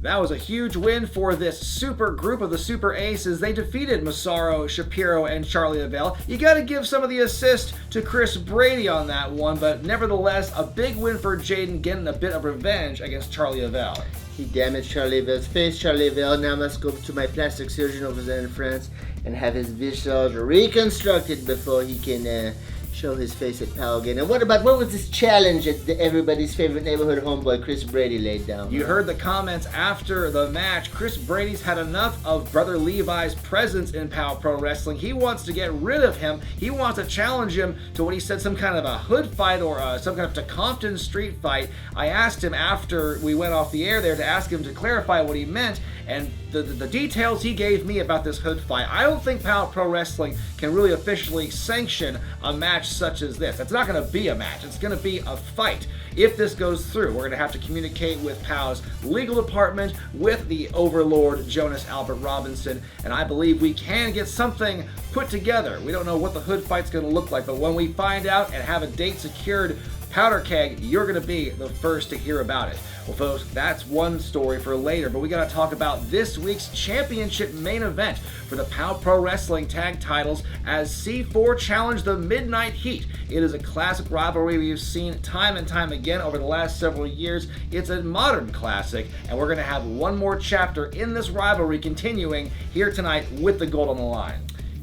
That was a huge win for this super group of the Super Aces. They defeated Masaru, Shapiro, and Charlie Avell. You got to give some of the assist to Chris Brady on that one, but nevertheless, a big win for Jaden, getting a bit of revenge against Charlie Avell. He damaged Charlie Avell's face. Charlie Avell now must go to my plastic surgeon over there in France and have his visage reconstructed before he can show his face at POW again. And what was this challenge that everybody's favorite neighborhood homeboy Chris Brady laid down? You heard the comments after the match. Chris Brady's had enough of Brother Levi's presence in POW Pro Wrestling. He wants to get rid of him. He wants to challenge him to what he said, some kind of a hood fight or some kind of Compton street fight. I asked him after we went off the air there to ask him to clarify what he meant, and the details he gave me about this hood fight. I don't think POW Pro Wrestling can really officially sanction a match such as this. It's not going to be a match. It's going to be a fight. If this goes through, we're going to have to communicate with POW's legal department, with the overlord Jonas Albert Robinson, and I believe we can get something put together. We don't know what the hood fight's going to look like, but when we find out and have a date secured, Powder Keg, you're going to be the first to hear about it. Well, folks, that's one story for later, but we got to talk about this week's championship main event for the POW Pro Wrestling tag titles as C4 challenged the Midnight Heat. It is a classic rivalry we've seen time and time again over the last several years. It's a modern classic, and we're going to have one more chapter in this rivalry continuing here tonight with the gold on the line.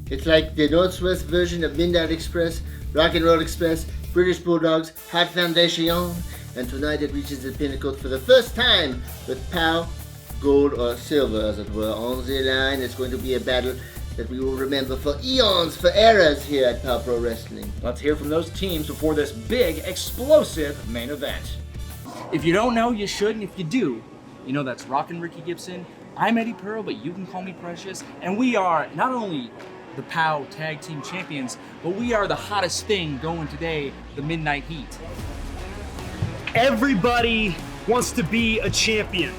It's like the Northwest version of Midnight Express, Rock and Roll Express, British Bulldogs, Hot Foundation, and tonight it reaches the pinnacle for the first time with POW, gold or silver as it were, on the line. It's going to be a battle that we will remember for eons, for eras here at POW Pro Wrestling. Let's hear from those teams before this big, explosive main event. If you don't know, you should, and if you do, you know that's Rockin' Ricky Gibson. I'm Eddie Pearl, but you can call me Precious, and we are not only the POW Tag Team Champions, but we are the hottest thing going today, the Midnight Heat. Everybody wants to be a champion.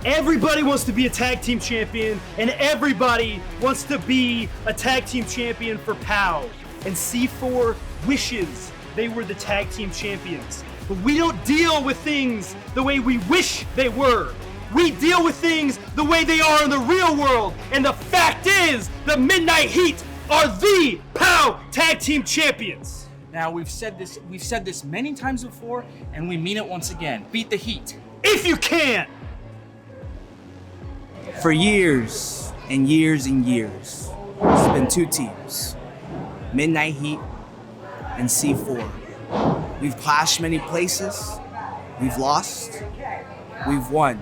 Everybody wants to be a tag team champion, and everybody wants to be a tag team champion for POW. And C4 wishes they were the tag team champions. But we don't deal with things the way we wish they were. We deal with things the way they are in the real world. And the fact is, the Midnight Heat are the POW Tag Team Champions. Now, we've said this many times before, and we mean it once again. Beat the Heat. If you can! For years and years and years, there's been two teams, Midnight Heat and C4. We've clashed many places, we've lost, we've won.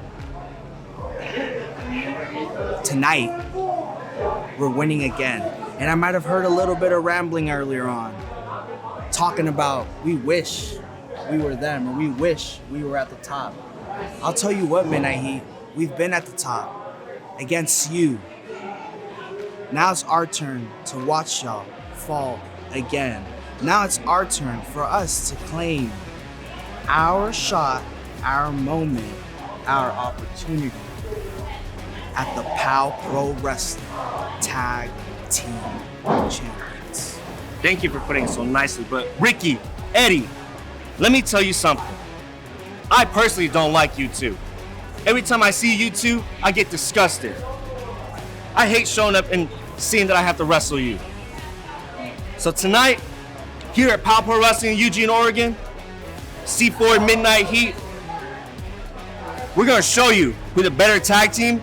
Tonight, we're winning again. And I might have heard a little bit of rambling earlier on, talking about we wish we were them, or we wish we were at the top. I'll tell you what, Midnight Heat, we've been at the top against you. Now it's our turn to watch y'all fall again. Now it's our turn for us to claim our shot, our moment, our opportunity at the POW Pro Wrestling Tag Team Champions. Thank you for putting it so nicely, but Ricky, Eddie, let me tell you something. I personally don't like you two. Every time I see you two, I get disgusted. I hate showing up and seeing that I have to wrestle you. So tonight, here at POW Pro Wrestling in Eugene, Oregon, C4 Midnight Heat, we're gonna show you who the better tag team,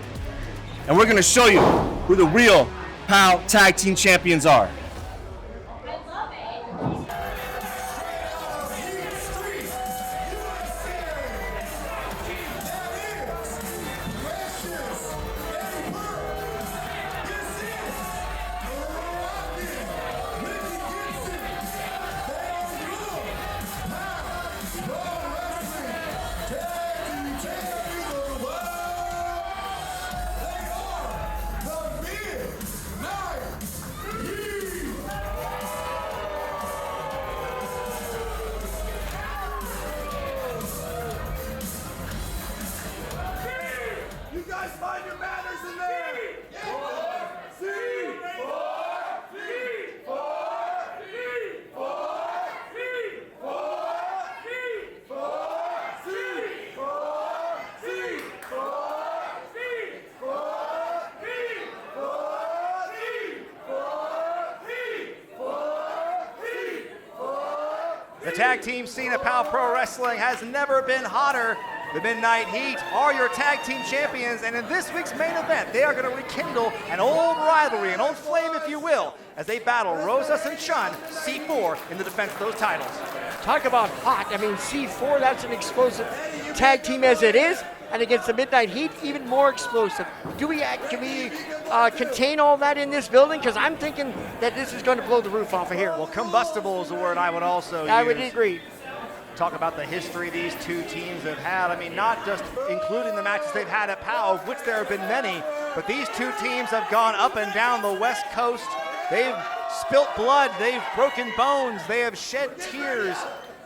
and we're gonna show you who the real POW Tag Team Champions are. tag team scene of POW Pro Wrestling has never been hotter. The Midnight Heat are your tag team champions, and in this week's main event, they are going to rekindle an old rivalry, an old flame, if you will, as they battle Rosas and Chun, C4, in the defense of those titles. Talk about hot. I mean, C4, that's an explosive tag team as it is, and against the Midnight Heat, even more explosive. Can we contain all that in this building? Because I'm thinking that this is going to blow the roof off of here. Well, combustible is a word I would also use. I would agree. Talk about the history these two teams have had. I mean, not just including the matches they've had at POW, of which there have been many, but these two teams have gone up and down the West Coast. They've spilt blood, they've broken bones, they have shed tears.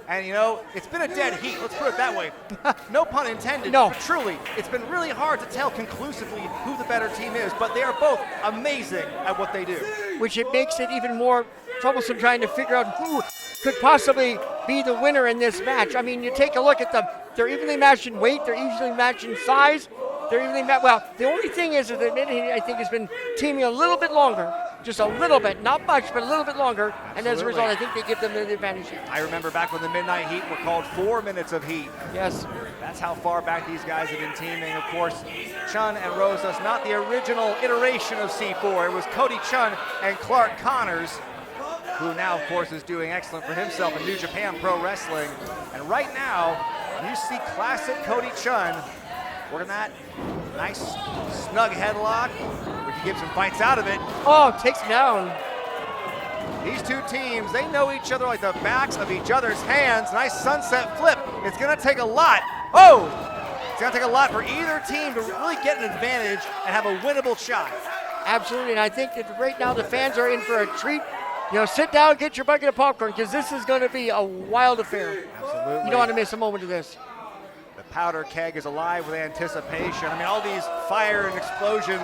And you know, it's been a dead heat, let's put it that way. No pun intended, no. But truly, it's been really hard to tell conclusively who the better team is, but they are both amazing at what they do. Which it makes it even more troublesome trying to figure out who could possibly be the winner in this match. I mean, you take a look at them, they're evenly matched in weight, they're evenly matched in size, they're evenly matched. Well, the only thing is that the Midnight, I think, has been teaming a little bit longer, just a little bit, not much, but a little bit longer, Absolutely. And as a result, I think they give them the advantage here. I remember back when the Midnight Heat were called 4 minutes of heat. Yes. That's how far back these guys have been teaming. Of course, Chun and Rosas, not the original iteration of C4. It was Cody Chun and Clark Connors, who now, of course, is doing excellent for himself in New Japan Pro Wrestling. And right now, you see classic Cody Chun working that nice snug headlock. Ricky Gibson fights out of it. Oh, takes him down. These two teams, they know each other like the backs of each other's hands. Nice sunset flip. It's gonna take a lot. Oh! It's gonna take a lot for either team to really get an advantage and have a winnable shot. Absolutely, and I think that right now the fans are in for a treat. You know, sit down, get your bucket of popcorn, because this is going to be a wild affair. Absolutely. You don't want to miss a moment of this. The powder keg is alive with anticipation. I mean, all these fire and explosion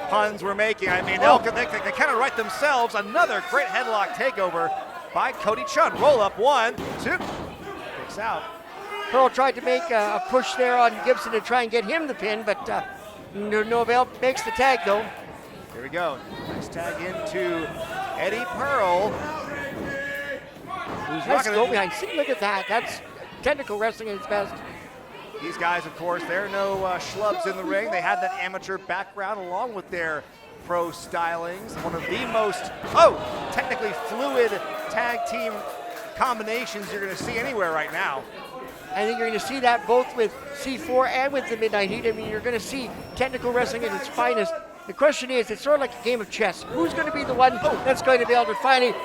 puns we're making, I mean, they kind of write themselves. Another great headlock takeover by Cody Chun. Roll up, 1, 2, kicks out. Pearl tried to make a push there on Gibson to try and get him the pin, but no avail. Makes the tag, though. Here we go. Nice tag into Eddie Pearl. Who's Nice rocking go it. behind. See, look at that. That's technical wrestling at its best. These guys, of course, they're no schlubs in the ring. They have that amateur background along with their pro stylings. One of the most, technically fluid tag team combinations you're going to see anywhere right now. I think you're going to see that both with C4 and with the Midnight Heat. I mean, you're going to see technical wrestling at its finest. The question is, it's sort of like a game of chess. Who's going to be the one that's going to be able to finally,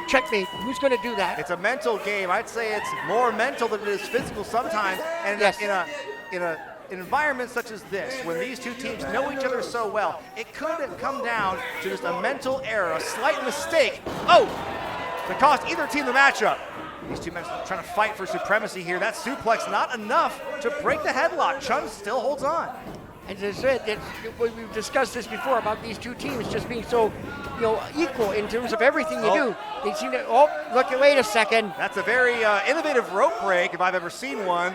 checkmate? Who's going to do that? It's a mental game. I'd say it's more mental than it is physical sometimes. And yes. in an environment such as this, when these two teams know each other so well, it could come down to just a mental error, a slight mistake. To cost either team the matchup. These two men trying to fight for supremacy here. That suplex not enough to break the headlock. Chun still holds on. As I said, we've discussed this before about these two teams just being so, equal in terms of everything you do. They seem to. Wait a second. That's a very innovative rope break if I've ever seen one.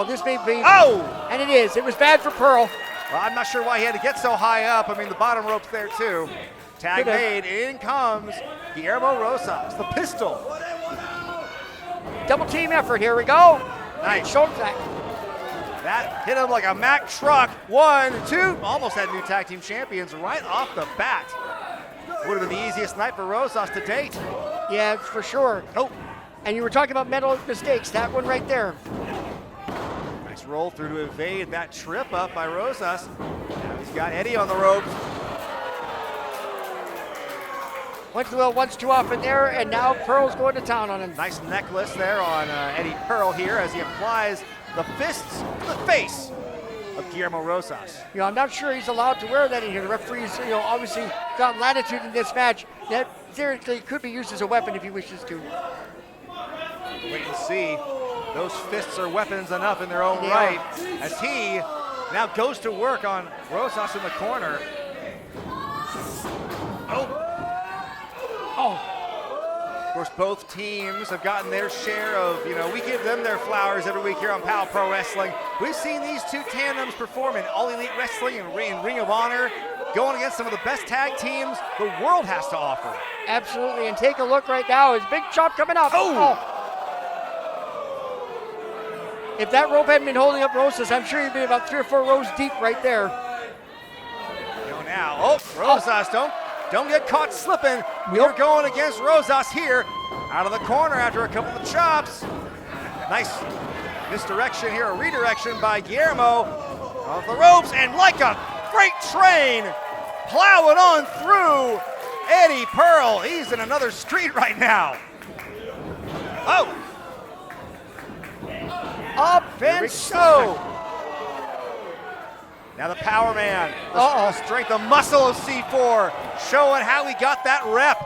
This may be. And it is. It was bad for Pearl. Well, I'm not sure why he had to get so high up. I mean, the bottom rope's there too. Tag made. In comes Guillermo Rosas, the pistol. Double team effort. Here we go. Nice. Shoulder tack. That hit him like a Mack truck. 1, 2. Almost had new tag team champions right off the bat. Would have been the easiest night for Rosas to date. Yeah, for sure. And you were talking about mental mistakes. That one right there. Nice roll through to evade that trip up by Rosas. Now he's got Eddie on the ropes. Once too often there, and now Pearl's going to town on him. Nice necklace there on Eddie Pearl here as he applies the fists to the face of Guillermo Rosas. I'm not sure he's allowed to wear that in here. The referee's, obviously got latitude in this match. That theoretically could be used as a weapon if he wishes to. Wait and see. Those fists are weapons enough in their own right as he now goes to work on Rosas in the corner. Of course, both teams have gotten their share of, we give them their flowers every week here on POW Pro Wrestling. We've seen these two tandems perform in All Elite Wrestling and Ring of Honor, going against some of the best tag teams the world has to offer. Absolutely, and take a look right now. His big chop coming up. if that rope hadn't been holding up Rosas, I'm sure he'd been about 3 or 4 rows deep right there. Go now. Oh, Rosas, don't get caught slipping. We're going against Rosas here. Out of the corner after a couple of chops. Nice misdirection here, a redirection by Guillermo. Off the ropes, and like a freight train, plowing on through Eddie Pearl. He's in another street right now. Oh! Up and so. Now the power man, the strength, the muscle of C4, showing how he got that rep.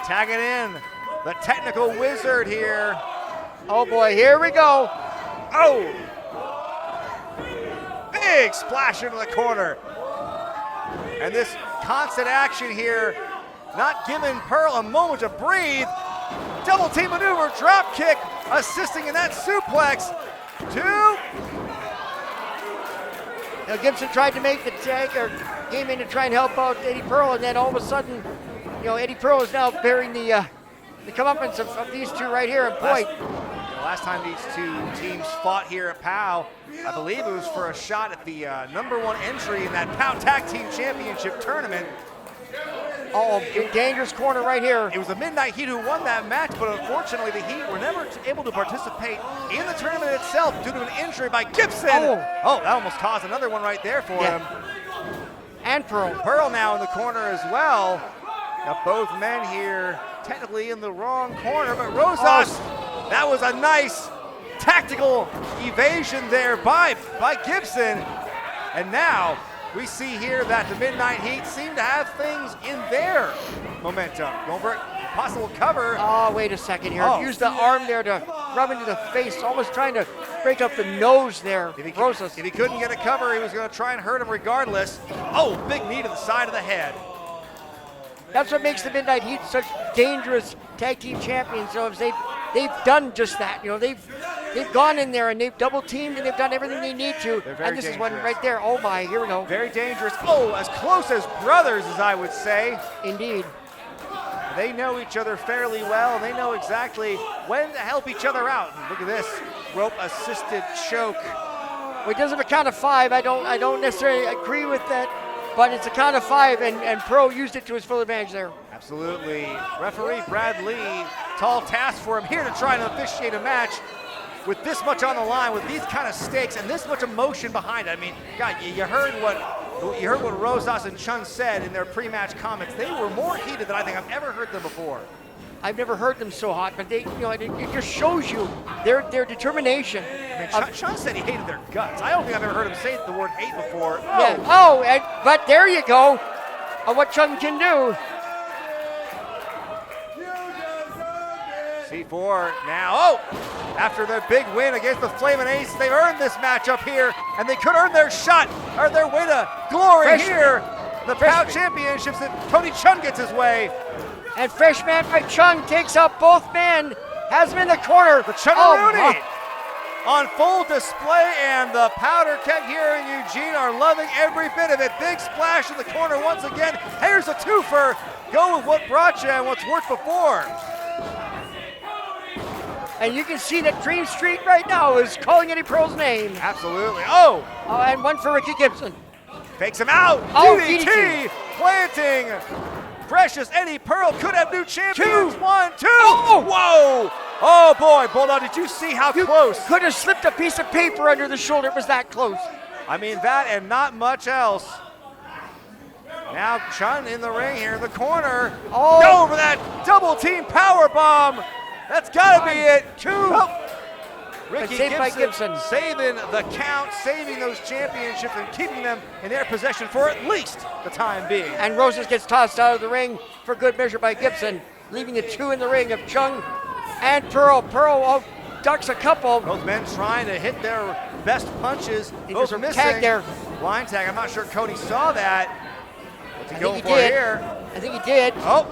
Tagging in the technical wizard here. Oh boy, here we go. Oh! Big splash into the corner. And this constant action here, not giving Pearl a moment to breathe. Double team maneuver, drop kick, assisting in that suplex. 2. Now Gibson tried to make the tag, or came in to try and help out Eddie Pearl, and then all of a sudden, Eddie Pearl is now bearing the comeuppance of these two right here. And boy, last time these two teams fought here at POW, I believe it was for a shot at the #1 entry in that POW Tag Team Championship tournament. Oh, dangerous corner right here. It was the Midnight Heat who won that match, but unfortunately the Heat were never able to participate in the tournament itself due to an injury by Gibson. Oh, that almost caused another one right there for him. And Pearl. Pearl now in the corner as well. Now both men here technically in the wrong corner, but Rosas, that was a nice tactical evasion there by Gibson. And now we see here that the Midnight Heat seem to have things in their momentum. Going for a possible cover. Oh, wait a second here. Use the arm there to rub into the face, almost trying to break up the nose there. If he couldn't get a cover, he was going to try and hurt him regardless. Oh, big knee to the side of the head. That's what makes the Midnight Heat such dangerous tag team champions. So if they've done just that. They've gone in there and they've double teamed and they've done everything they need to. And this is one right there. Oh my, here we go. Very dangerous. Oh, as close as brothers, as I would say. Indeed. They know each other fairly well. They know exactly when to help each other out. And look at this rope-assisted choke. Well, it does have a count of 5. I don't necessarily agree with that, but it's a count of 5, and Pearl used it to his full advantage there. Absolutely. Referee Brad Lee, tall task for him here to try to officiate a match with this much on the line, with these kind of stakes and this much emotion behind it. I mean, God, you heard what Rosas and Chun said in their pre-match comments. They were more heated than I think I've ever heard them before. I've never heard them so hot, but it just shows you their determination. I mean, Chun said he hated their guts. I don't think I've ever heard him say the word hate before. Yeah. But there you go, on what Chun can do. C4 now, after their big win against the Flamin' Ace, they've earned this matchup here, and they could earn their shot, or their way to glory here. The POW Championships that Cody Chun gets his way. And freshman by Chun takes out both men, has him in the corner. The Chun-a-rooney on full display, and the Powder Keg here in Eugene are loving every bit of it. Big splash in the corner once again. Here's a twofer. Go with what brought you and what's worked before. And you can see that Dream Street right now is calling Eddie Pearl's name. Absolutely. And one for Ricky Gibson. Fakes him out. DDT planting. Precious Eddie Pearl could have new champions. 1, 2. Whoa. Oh boy, Bulldog, did you see how close? Could have slipped a piece of paper under the shoulder. It was that close. I mean, that and not much else. Now Chun in the ring here in the corner. Go for that double team power bomb. That's gotta be it. 2. Ricky Gibson saving the count, saving those championships and keeping them in their possession for at least the time being. And Rosas gets tossed out of the ring for good measure by Gibson, leaving the 2 in the ring of Chun and Pearl. Pearl ducks a couple. Both men trying to hit their best punches. Both are missing. Tag there. Blind tag. I'm not sure Cody saw that. What's he going for here? I think he did. Well,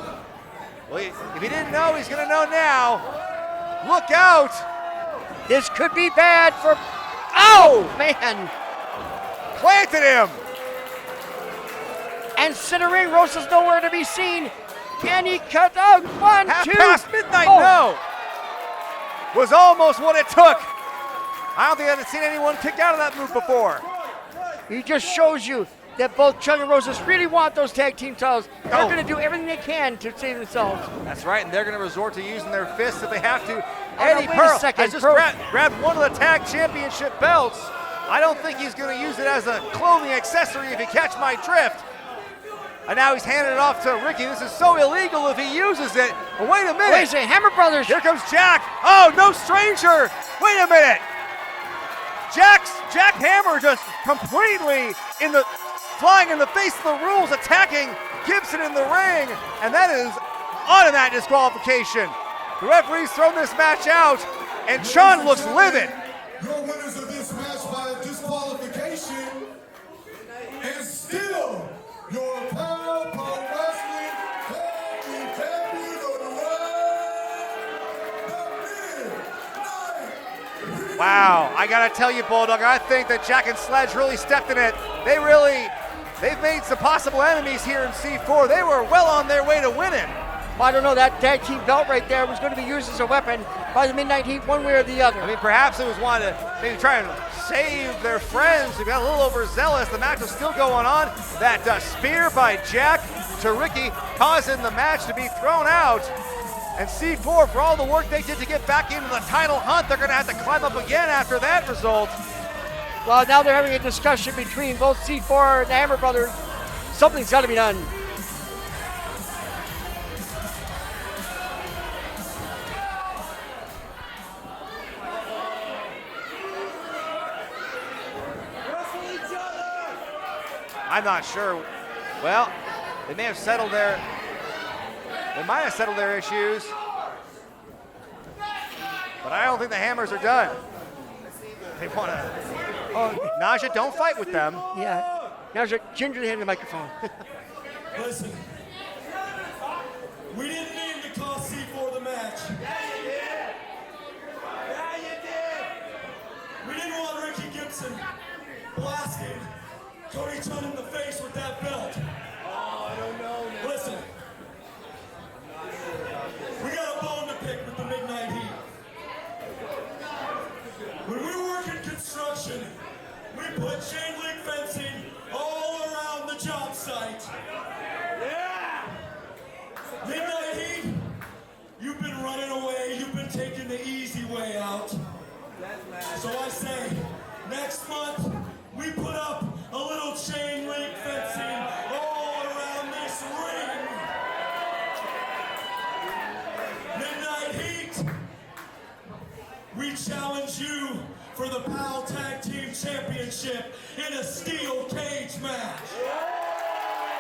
if he didn't know, he's going to know now. Look out. This could be bad for... Oh, man. Planted him. And centering, Rosas nowhere to be seen. And he cut out 1, 2. Half past midnight, no. Was almost what it took. I don't think I've seen anyone kicked out of that move before. He just shows you that both Chun and Roses really want those tag team titles. They're Oh. going to do everything they can to save themselves. That's right, and they're going to resort to using their fists if they have to. Oh, Eddie no, wait a Pearl second, has just Pearl. grabbed one of the tag championship belts. I don't think he's going to use it as a clothing accessory if you catch my drift. And now he's handing it off to Ricky. This is so illegal if he uses it. But wait a minute. Wait a second, Hammer Brothers. Here comes Jack. Oh, no stranger. Wait a minute. Jack Hammer just completely flying in the face of the rules, attacking Gibson in the ring. And that is automatic disqualification. The referee's thrown this match out, and Chun looks livid. Your winners of this match by disqualification, and still your POW Pro Wrestling Tag Team Champions of the world, Wow, I gotta tell you, Bulldog, I think that Jack and Sledge really stepped in it. They've made some possible enemies here in C4. They were well on their way to winning. I don't know, that tag team belt right there was going to be used as a weapon by the Midnight Heat one way or the other. I mean, perhaps it was one to maybe try and save their friends who got a little overzealous. The match was still going on. That spear by Jack to Ricky causing the match to be thrown out. And C4, for all the work they did to get back into the title hunt, they're going to have to climb up again after that result. Well, now they're having a discussion between both C4 and the Hammer Brothers. Something's got to be done. I'm not sure. Well, they may have settled their. They might have settled their issues. But I don't think the Hammers are done. They want to. Oh, Naja, don't fight with them. Yeah. Now gingerly hand the microphone. Listen, we didn't mean to cost C4 the match. Yeah, you did. Yeah, you did. We didn't want Ricky Gibson blasting Cody Chun in the face with that belt. Oh, I don't know, man. Listen, we got a bone to pick with the Midnight Heat. When we were working construction, we put chain link fencing all around the job site. Yeah! Midnight Heat, you've been running away. You've been taking the easy way out. So I say, next month, we put up a little chain link fencing all around this ring. Midnight Heat, we challenge you for the POW Tag Team Championship in a steel cage match.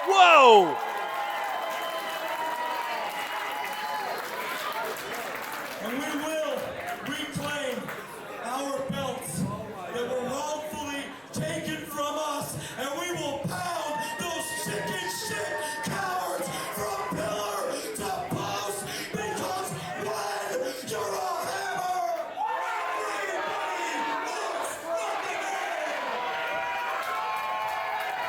Whoa! And we will reclaim our belts that were wrongfully taken from us, and we will pound those chicken shit cowards from pillar to post, because when you're a hammer, everybody looks like a man.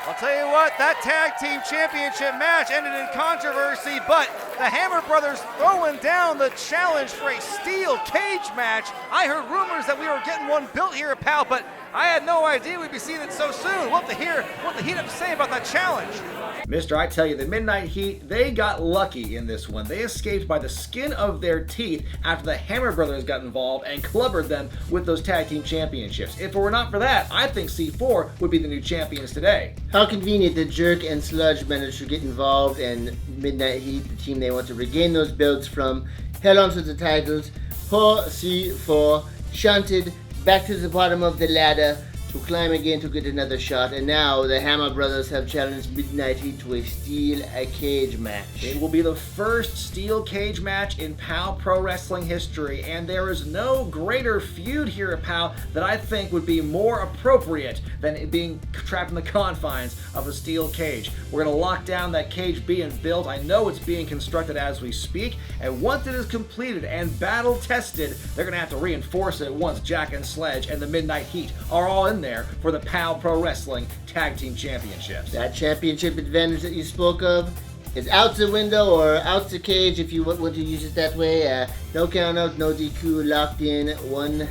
I'll tell you what, that tag team championship match ended in controversy, but the Hammer Brothers throwing down the challenge for a steel cage match. I heard rumors that we were getting one built here at POW, but I had no idea we'd be seeing it so soon. We'll have to hear what the Heat have to say about that challenge. Mister, I tell you, the Midnight Heat, they got lucky in this one. They escaped by the skin of their teeth after the Hammer Brothers got involved and clubbered them with those tag team championships. If it were not for that, I think C4 would be the new champions today. How convenient that Jerk and Sludge managed to get involved, and Midnight Heat, the team they want to regain those belts from, held onto the titles. Poor C4 shunted back to the bottom of the ladder to climb again to get another shot, and now the Hammer Brothers have challenged Midnight Heat to a steel cage match. It will be the first steel cage match in POW Pro Wrestling history, and there is no greater feud here at POW that I think would be more appropriate than it being trapped in the confines of a steel cage. We're going to lock down that cage being built. I know it's being constructed as we speak, and once it is completed and battle tested, they're going to have to reinforce it once Jack and Sledge and the Midnight Heat are all in there for the POW Pro Wrestling Tag Team Championships. That championship advantage that you spoke of is out the window, or out the cage if you want to use it that way. No count out, no DQ, locked in, one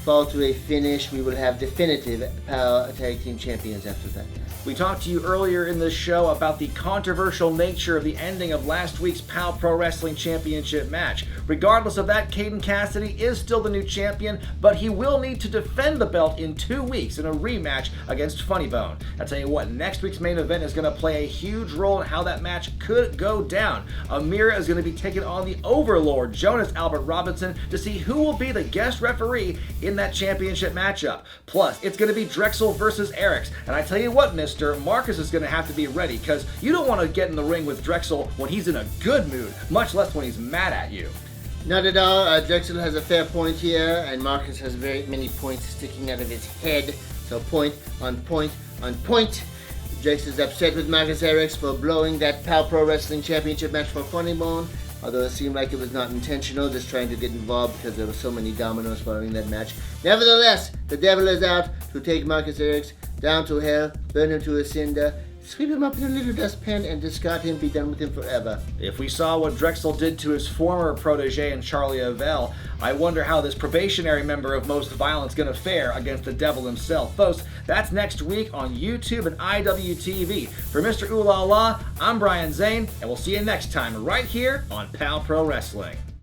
fall to a finish. We will have definitive POW Tag Team Champions after that. We talked to you earlier in this show about the controversial nature of the ending of last week's POW Pro Wrestling Championship match. Regardless of that, Caden Cassidy is still the new champion, but he will need to defend the belt in 2 weeks in a rematch against Funny Bone. I'll tell you what, next week's main event is going to play a huge role in how that match could go down. Amira is going to be taking on the Overlord, Jonas Albert Robinson, to see who will be the guest referee in that championship matchup. Plus, it's going to be Drexel versus Eriks, and I tell you what, mister, Marcus is going to have to be ready, because you don't want to get in the ring with Drexel when he's in a good mood, much less when he's mad at you. Not at all. Drexel has a fair point here, and Marcus has very many points sticking out of his head. So point on point on point. Drexel is upset with Marcus Eriks for blowing that POW Pro Wrestling Championship match for Funny Bone, although it seemed like it was not intentional, just trying to get involved because there were so many dominoes following that match. Nevertheless, the devil is out to take Marcus Eriks down to hell, burn him to a cinder, sweep him up in a little dustpan, and discard him, be done with him forever. If we saw what Drexel did to his former protege in Charlie Avell, I wonder how this probationary member of Most Violent's gonna fare against the devil himself. Folks, that's next week on YouTube and IWTV. For Mr. Ooh La La, I'm Brian Zane, and we'll see you next time right here on POW Pro Wrestling.